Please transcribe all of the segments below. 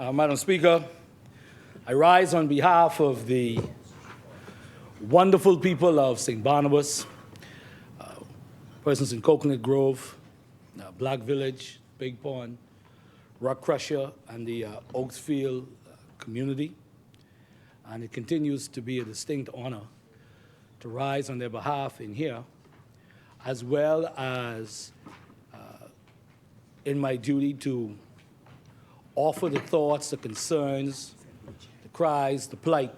Madam Speaker, I rise on behalf of the wonderful people of St. Barnabas, persons in Coconut Grove, Black Village, Big Pond, Rock Crusher, and the Oaksfield community. And it continues to be a distinct honor to rise on their behalf in here, as well as in my duty to offer the thoughts, the concerns, the cries, the plight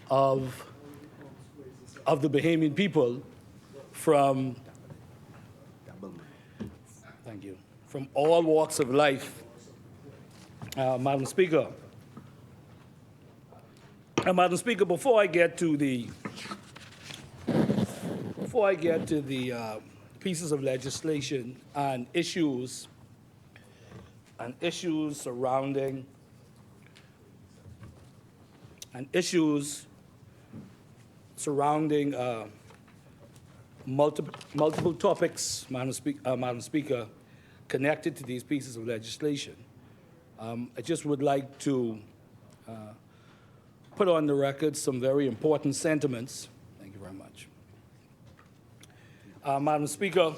of the Bahamian people from, thank you, from all walks of life. Madam Speaker, before I get to the pieces of legislation and issues surrounding multiple topics, Madam Speaker, connected to these pieces of legislation, I just would like to put on the record some very important sentiments. Thank you very much. Madam Speaker,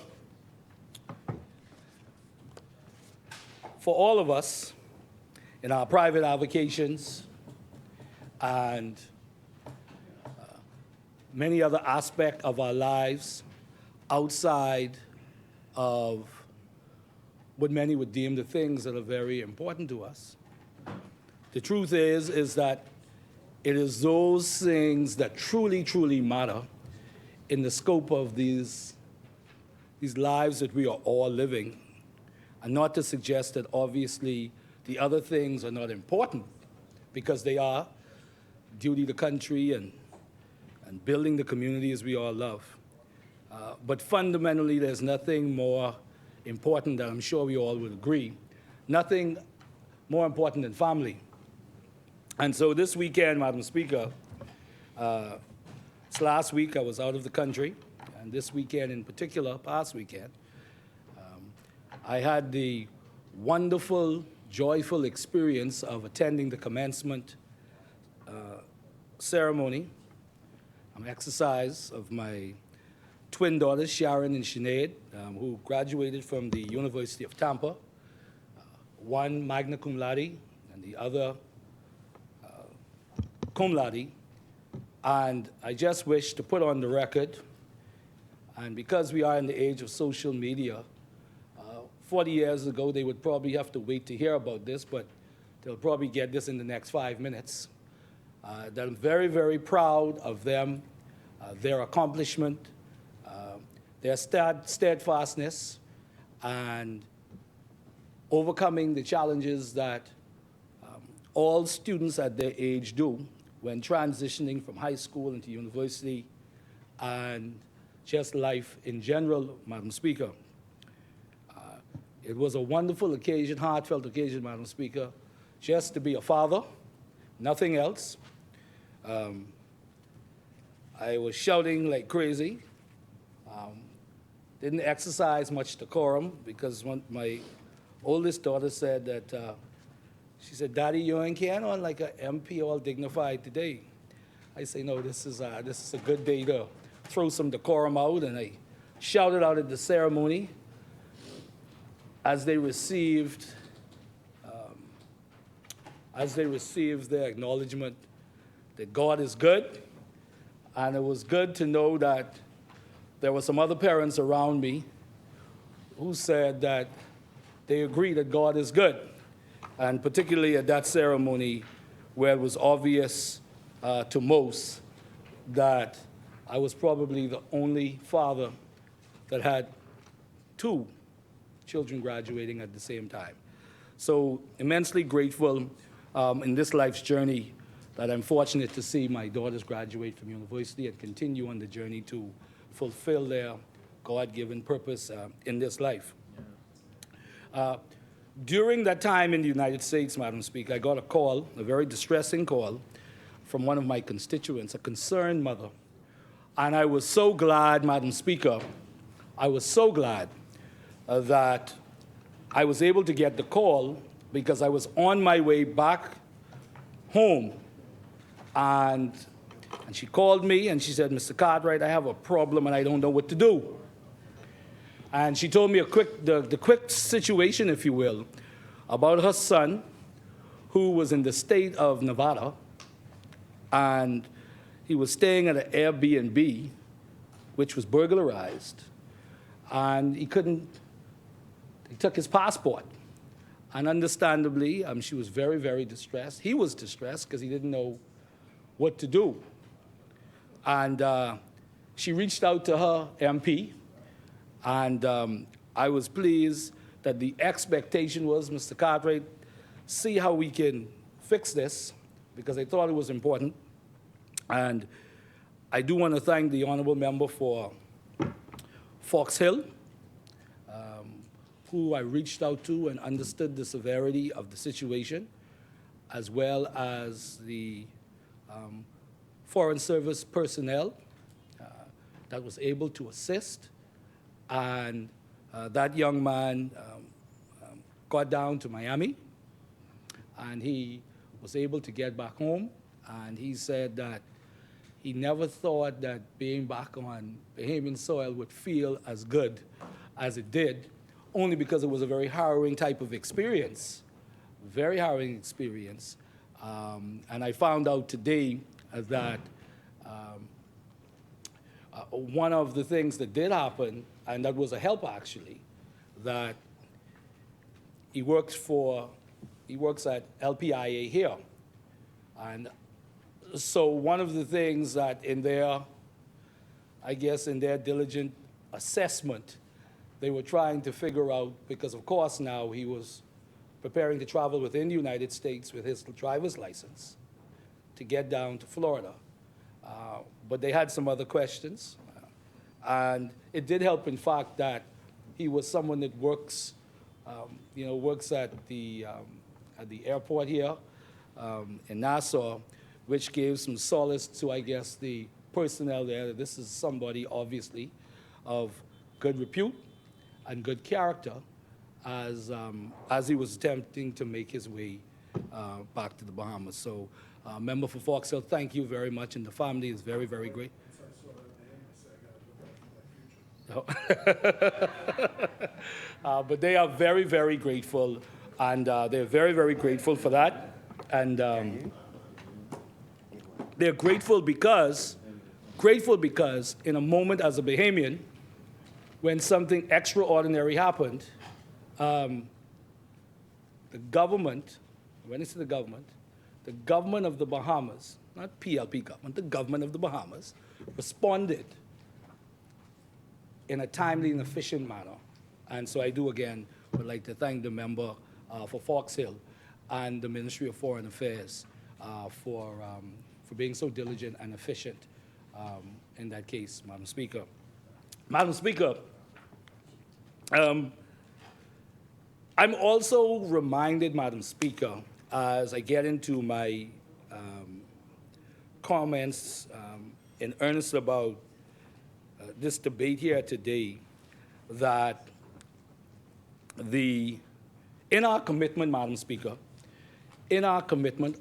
for all of us in our private avocations and many other aspects of our lives outside of what many would deem the things that are very important to us, the truth is that it is those things that truly, truly matter in the scope of these lives that we are all living, and not to suggest that obviously the other things are not important, because they are, duty to country and building the communities we all love. But fundamentally, there's nothing more important that I'm sure we all would agree, nothing more important than family. And so this weekend, Madam Speaker, last week I was out of the country, and this weekend in particular, past weekend, I had the wonderful, joyful experience of attending the commencement ceremony, exercise of my twin daughters, Sharon and Sinead, who graduated from the University of Tampa, one magna cum laude and the other cum laude. And I just wish to put on the record, and because we are in the age of social media, 40 years ago, they would probably have to wait to hear about this, but they'll probably get this in the next 5 minutes. That I'm very, very proud of them, their accomplishment, their steadfastness, and overcoming the challenges that all students at their age do when transitioning from high school into university and just life in general, Madam Speaker. It was a wonderful occasion, heartfelt occasion, Madam Speaker, just to be a father, nothing else. I was shouting like crazy. Didn't exercise much decorum because my oldest daughter said that, she said, "Daddy, you ain't carrying on like an MP all dignified today." I say, no, this is a good day to throw some decorum out, and I shouted out at the ceremony as they received their acknowledgement that God is good. And it was good to know that there were some other parents around me who said that they agree that God is good. And particularly at that ceremony where it was obvious to most that I was probably the only father that had 2 children graduating at the same time. So immensely grateful in this life's journey that I'm fortunate to see my daughters graduate from university and continue on the journey to fulfill their God-given purpose in this life. During that time in the United States, Madam Speaker, I got a call, a very distressing call, from one of my constituents, a concerned mother. And I was so glad, Madam Speaker, I was so glad that I was able to get the call because I was on my way back home, and she called me and she said, "Mr. Cartwright, I have a problem and I don't know what to do." And she told me the quick situation, if you will, about her son, who was in the state of Nevada, and he was staying at an Airbnb, which was burglarized, and he took his passport. And understandably, she was very, very distressed. He was distressed because he didn't know what to do. And she reached out to her MP, and I was pleased that the expectation was, "Mr. Cartwright, see how we can fix this," because I thought it was important. And I do want to thank the honorable member for Fox Hill, who I reached out to and understood the severity of the situation, as well as the Foreign Service personnel that was able to assist. And that young man got down to Miami, and he was able to get back home. And he said that he never thought that being back on Bahamian soil would feel as good as it did, only because it was a very harrowing type of experience, very harrowing experience. And I found out today that one of the things that did happen, and that was a help actually, that he works at LPIA here. And so one of the things that in their diligent assessment, they were trying to figure out, because of course now he was preparing to travel within the United States with his driver's license to get down to Florida. But they had some other questions. And it did help, in fact, that he was someone that works at the airport here in Nassau, which gave some solace to, I guess, the personnel there. This is somebody, obviously, of good repute and good character, as he was attempting to make his way back to the Bahamas. So, member for Fox Hill, thank you very much, and the family is very, very great. But they are very, very grateful, and they're very, very grateful for that. And they're grateful because in a moment as a Bahamian, when something extraordinary happened, the government, when it's the government of the Bahamas, not PLP government, the government of the Bahamas, responded in a timely and efficient manner. And so I do, again, would like to thank the member for Fox Hill and the Ministry of Foreign Affairs for being so diligent and efficient in that case, Madam Speaker. Madam Speaker, I'm also reminded, Madam Speaker, as I get into my comments in earnest about this debate here today, that in our commitment, Madam Speaker, in our commitment,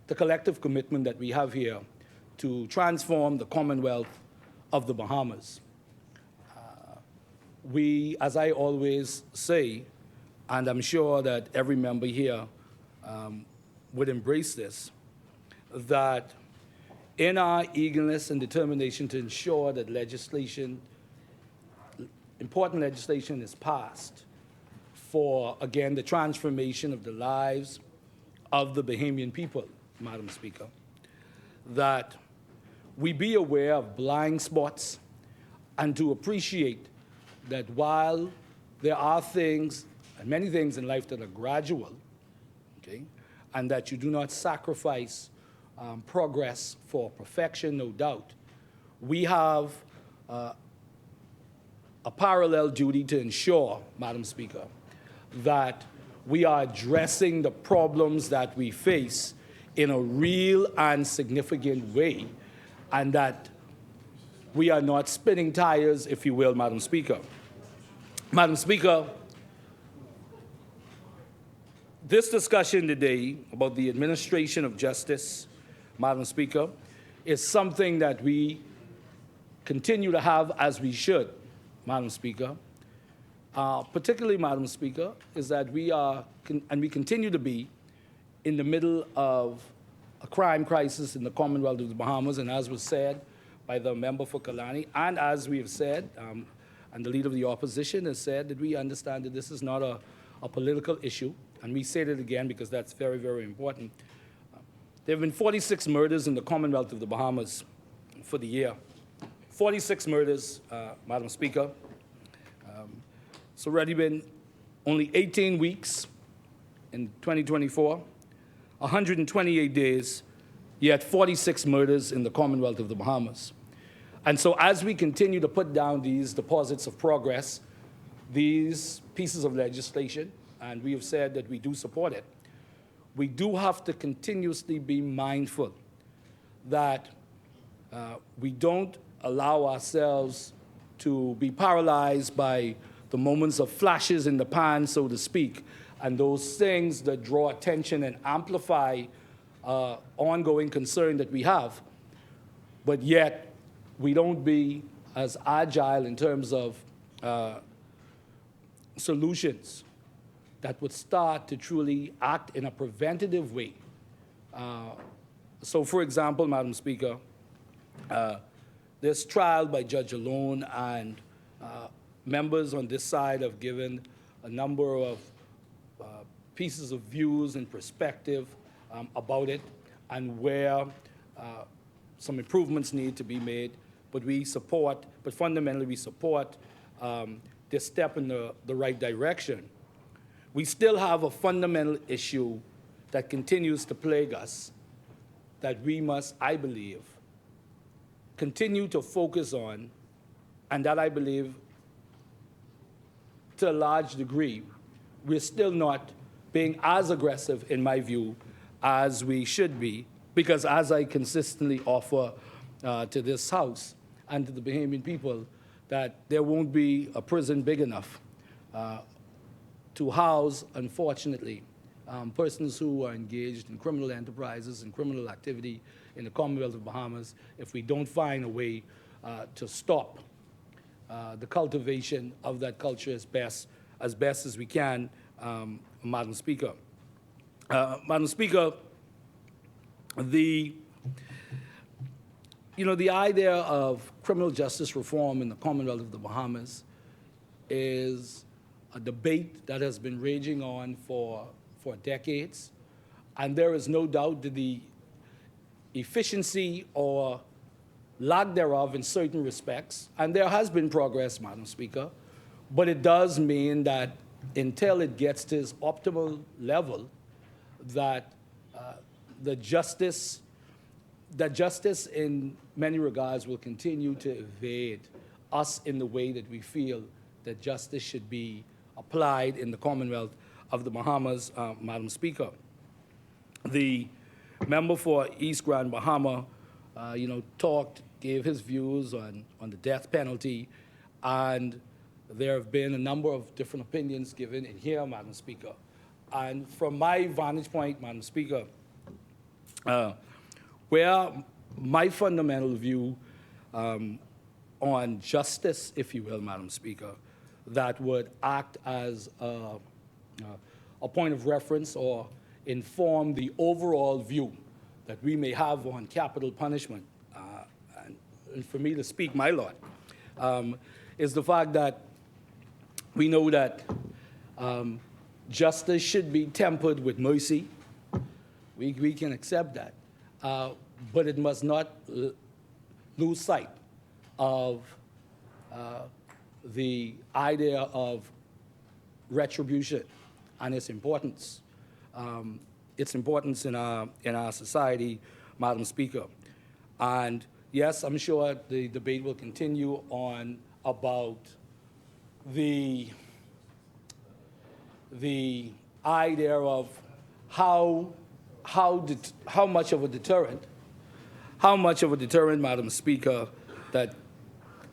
the collective commitment that we have here to transform the Commonwealth of the Bahamas, we, as I always say, and I'm sure that every member here would embrace this, that in our eagerness and determination to ensure that important legislation is passed for, again, the transformation of the lives of the Bahamian people, Madam Speaker, that we be aware of blind spots and to appreciate that while there are things, and many things in life that are gradual, okay, and that you do not sacrifice progress for perfection, no doubt, we have a parallel duty to ensure, Madam Speaker, that we are addressing the problems that we face in a real and significant way, and that we are not spinning tires, if you will, Madam Speaker. Madam Speaker, This discussion today about the administration of justice, Madam Speaker, is something that we continue to have as we should, Madam Speaker. Particularly, Madam Speaker, is that we are, and we continue to be, in the middle of a crime crisis in the Commonwealth of the Bahamas, and as was said by the member for Kalani, and as we have said, and the leader of the opposition has said, that we understand that this is not a political issue, and we say that again because that's very, very important. There have been 46 murders in the Commonwealth of the Bahamas for the year. 46 murders, Madam Speaker. It's already been only 18 weeks in 2024, 128 days, yet 46 murders in the Commonwealth of the Bahamas. And so as we continue to put down these deposits of progress, these pieces of legislation, and we have said that we do support it, we do have to continuously be mindful that we don't allow ourselves to be paralyzed by the moments of flashes in the pan, so to speak, and those things that draw attention and amplify ongoing concern that we have, but yet we don't be as agile in terms of solutions that would start to truly act in a preventative way. So, for example, Madam Speaker, this trial by Judge Alone and members on this side have given a number of pieces of views and perspective about it and where some improvements need to be made. But we support, but fundamentally we support this step in the right direction. We still have a fundamental issue that continues to plague us that we must, I believe, continue to focus on, and that I believe, to a large degree, we're still not being as aggressive, in my view, as we should be, because as I consistently offer to this House and to the Bahamian people, that there won't be a prison big enough to house, unfortunately, persons who are engaged in criminal enterprises and criminal activity in the Commonwealth of Bahamas if we don't find a way to stop the cultivation of that culture as best as we can, Madam Speaker. Madam Speaker, the idea of criminal justice reform in the Commonwealth of the Bahamas is a debate that has been raging on for decades, and there is no doubt that the efficiency or lack thereof in certain respects, and there has been progress, Madam Speaker, but it does mean that until it gets to its optimal level, that justice in many regards will continue to evade us in the way that we feel that justice should be applied in the Commonwealth of the Bahamas, Madam Speaker. The member for East Grand Bahama, gave his views on the death penalty, and there have been a number of different opinions given in here, Madam Speaker. And from my vantage point, Madam Speaker, where my fundamental view on justice, if you will, Madam Speaker, that would act as a point of reference or inform the overall view that we may have on capital punishment, and for me to speak, my Lord, is the fact that we know that justice should be tempered with mercy. We can accept that. But it must not lose sight of the idea of retribution and its importance in our society, Madam Speaker. And yes, I'm sure the debate will continue on about the idea of how much of a deterrent, Madam Speaker, that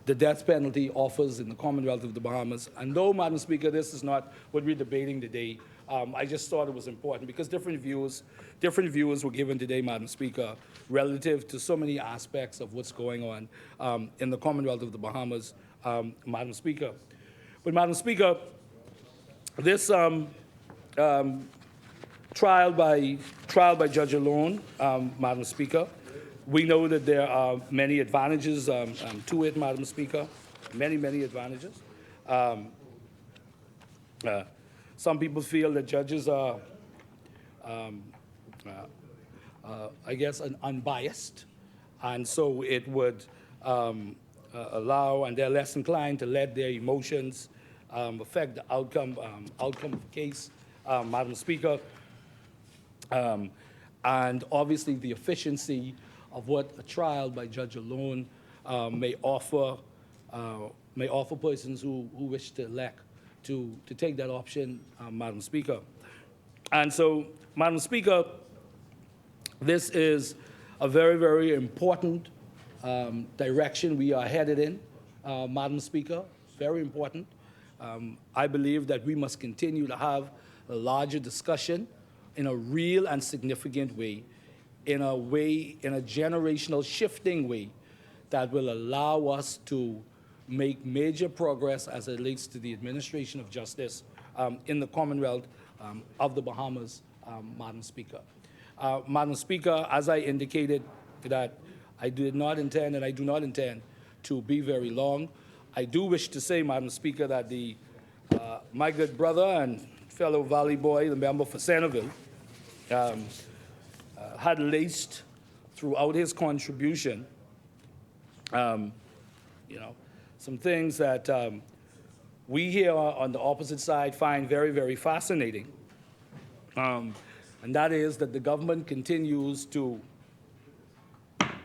the death penalty offers in the Commonwealth of the Bahamas. And though, Madam Speaker, this is not what we're debating today, I just thought it was important because different views were given today, Madam Speaker, relative to so many aspects of what's going on in the Commonwealth of the Bahamas, Madam Speaker. But Madam Speaker, this trial by judge alone, Madam Speaker, we know that there are many advantages to it, Madam Speaker, many advantages. Some people feel that judges are, I guess, unbiased, and so it would allow, and they're less inclined to let their emotions affect the outcome of the case, Madam Speaker, and obviously the efficiency of what a trial by judge alone may offer persons who wish to elect to take that option, Madam Speaker. And so, Madam Speaker, this is a very important direction we are headed in, Madam Speaker, very important. I believe that we must continue to have a larger discussion in a real and significant way, in a generational shifting way that will allow us to make major progress as it relates to the administration of justice in the Commonwealth of the Bahamas, Madam Speaker. Madam Speaker, as I indicated that I did not intend and I do not intend to be very long, I do wish to say, Madam Speaker, that my good brother and fellow Valley boy, the member for Centerville, had laced throughout his contribution, some things that we here on the opposite side find very fascinating. And that is that the government continues to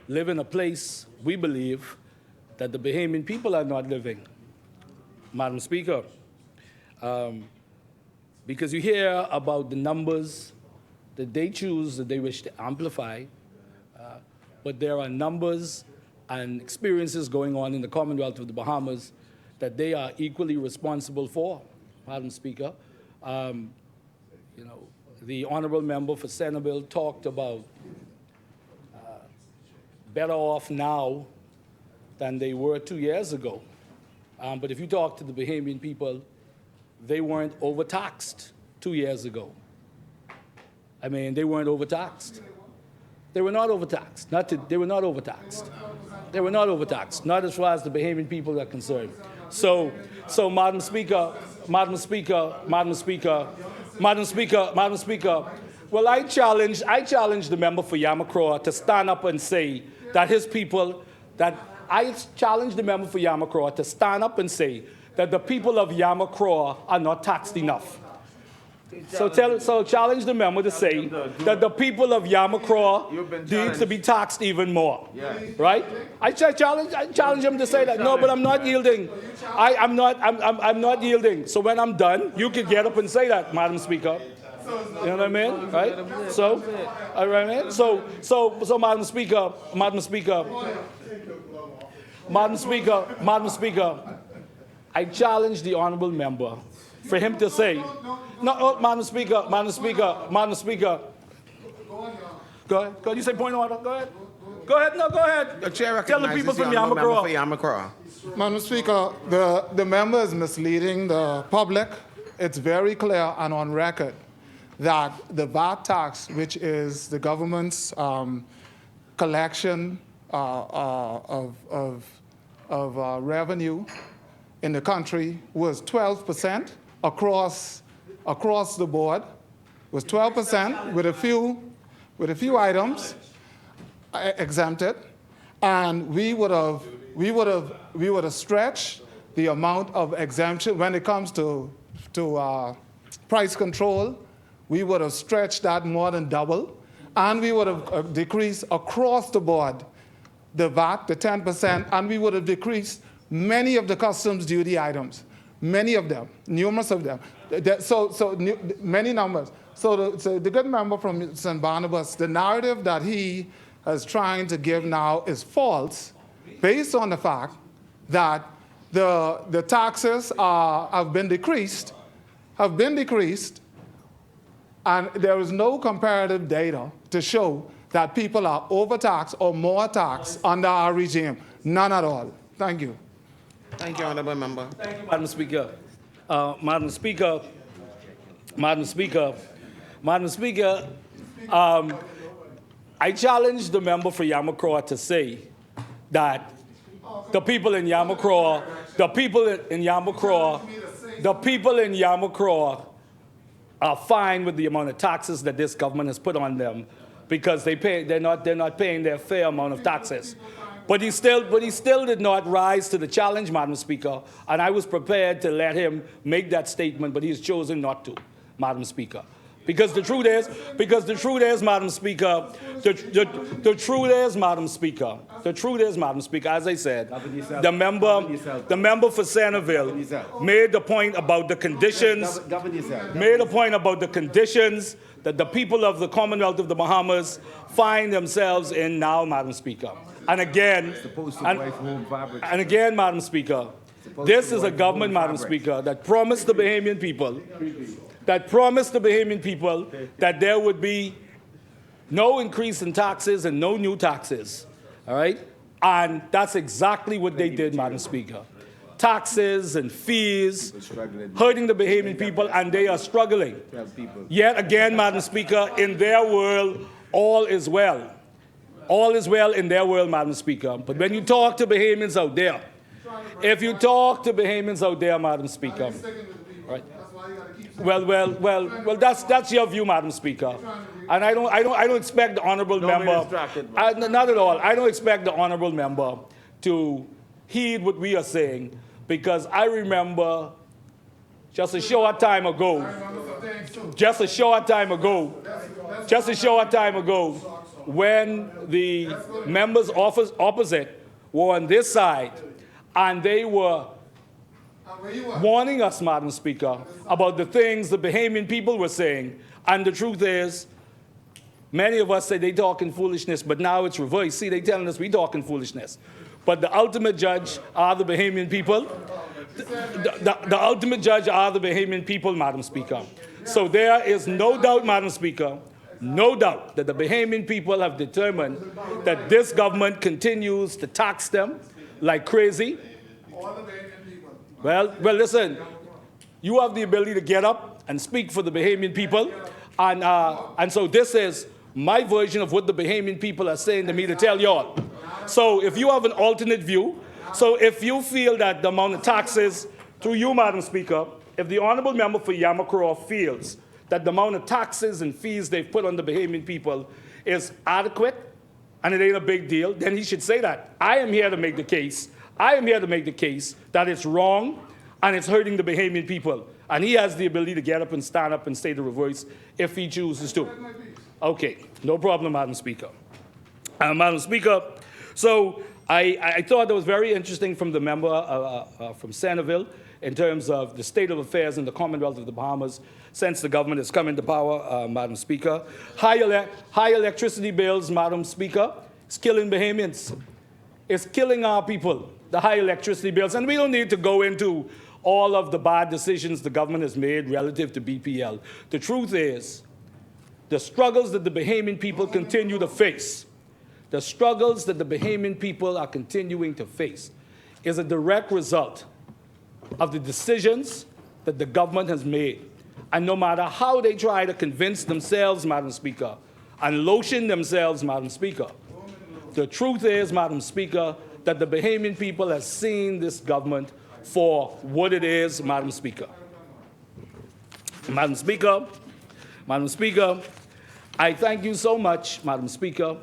live in a place, we believe, that the Bahamian people are not living, Madam Speaker. Because you hear about the numbers that they choose, that they wish to amplify, but there are numbers and experiences going on in the Commonwealth of the Bahamas that they are equally responsible for, Madam Speaker. The honorable member for Centerville talked about better off now than they were 2 years ago. But if you talk to the Bahamian people, they weren't overtaxed 2 years ago. I mean, they weren't overtaxed. They were not overtaxed. They were not overtaxed. They were not overtaxed, not as far as the Bahamian people are concerned. So Madam Speaker, well, I challenge the member for Yamacraw to stand up and say that his people, that I challenge the member for Yamacraw to stand up and say that the people of Yamacraw are not taxed enough. So challenge the member to say that the people of Yamacraw need to be taxed even more, right? I challenge him to say that. No, but I'm not yielding. I'm not yielding. So when I'm done, you can get up and say that, Madam Speaker. You know what I mean, right? So, all right, man. So, Madam Speaker, I challenge the honourable member for him to say, no, Madam Speaker. Go ahead. You say point of order. Go ahead. No, go ahead. The chair Tell the people from Yamacraw. Madam Speaker, the member is misleading the public. It's very clear and on record that the VAT tax, which is the government's collection of revenue in the country, was 12% across the board. Was 12% with a few items exempted, and we would have stretched the amount of exemption when it comes to price control. We would have stretched that more than double, and we would have decreased across the board the VAT, the 10%, and we would have decreased many of the customs duty items, many of them, numerous of them. So many numbers. So the good member from St. Barnabas, the narrative that he is trying to give now is false, based on the fact that the taxes have been decreased And there is no comparative data to show that people are overtaxed or more taxed under our regime. None at all. Thank you. Thank you, Honorable Member. Thank you, Madam Speaker. Madam Speaker, I challenge the member for Yamacraw to say that the people in Yamacraw are fine with the amount of taxes that this government has put on them because they're not paying their fair amount of taxes. But he still did not rise to the challenge, Madam Speaker, and I was prepared to let him make that statement, but he has chosen not to, Madam Speaker. Because the truth is, Madam Speaker, the truth is, Madam Speaker, as I said, the member for Centerville made the point about the conditions, that the people of the Commonwealth of the Bahamas find themselves in now, Madam Speaker. And again, Madam Speaker, this is a government, Madam Speaker, that promised the Bahamian people that there would be no increase in taxes and no new taxes, all right? And that's exactly what they did, Madam Speaker. Taxes and fees hurting the Bahamian people, and they are struggling. Yet again, Madam Speaker, in their world, all is well. All is well in their world, Madam Speaker. But when you talk to Bahamians out there, if you talk to Bahamians out there, Madam Speaker, right? Well, that's your view, Madam Speaker. And I don't expect the honourable member, not at all. I don't expect the honourable member to heed what we are saying, because I remember just a short time ago, when the members opposite were on this side, and they were warning us, Madam Speaker, about the things the Bahamian people were saying. And the truth is, many of us say they talking foolishness, but now it's reversed. See, they telling us we talking foolishness. But the ultimate judge are the Bahamian people. The ultimate judge are the Bahamian people, Madam Speaker. So there is no doubt, Madam Speaker, no doubt that the Bahamian people have determined that this government continues to tax them like crazy. Well, listen, you have the ability to get up and speak for the Bahamian people, and so this is my version of what the Bahamian people are saying to me to tell y'all. So if you have an alternate view, so if you feel that the amount of taxes, through you, Madam Speaker, if the honourable member for Yamacraw feels that the amount of taxes and fees they've put on the Bahamian people is adequate and it ain't a big deal, then he should say that. I am here to make the case that it's wrong and it's hurting the Bahamian people. And he has the ability to get up and stand up and say the reverse if he chooses to. Okay, no problem, Madam Speaker. Madam Speaker, so I thought that was very interesting from the member from Centerville in terms of the state of affairs in the Commonwealth of the Bahamas since the government has come into power, Madam Speaker. High electricity bills, Madam Speaker, is killing Bahamians. It's killing our people, the high electricity bills. And we don't need to go into all of the bad decisions the government has made relative to BPL. The truth is, the struggles that the Bahamian people continue to face, the struggles that the Bahamian people are continuing to face is a direct result of the decisions that the government has made. And no matter how they try to convince themselves, Madam Speaker, and lotion themselves, Madam Speaker, the truth is, Madam Speaker, that the Bahamian people have seen this government for what it is, Madam Speaker. Madam Speaker, I thank you so much, Madam Speaker,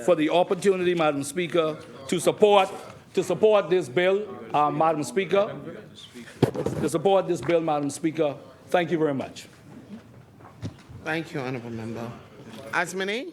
for the opportunity, Madam Speaker, to support this bill, Madam Speaker. To support this bill, Madam Speaker. Thank you very much. Thank you, Honourable Member. Asmini?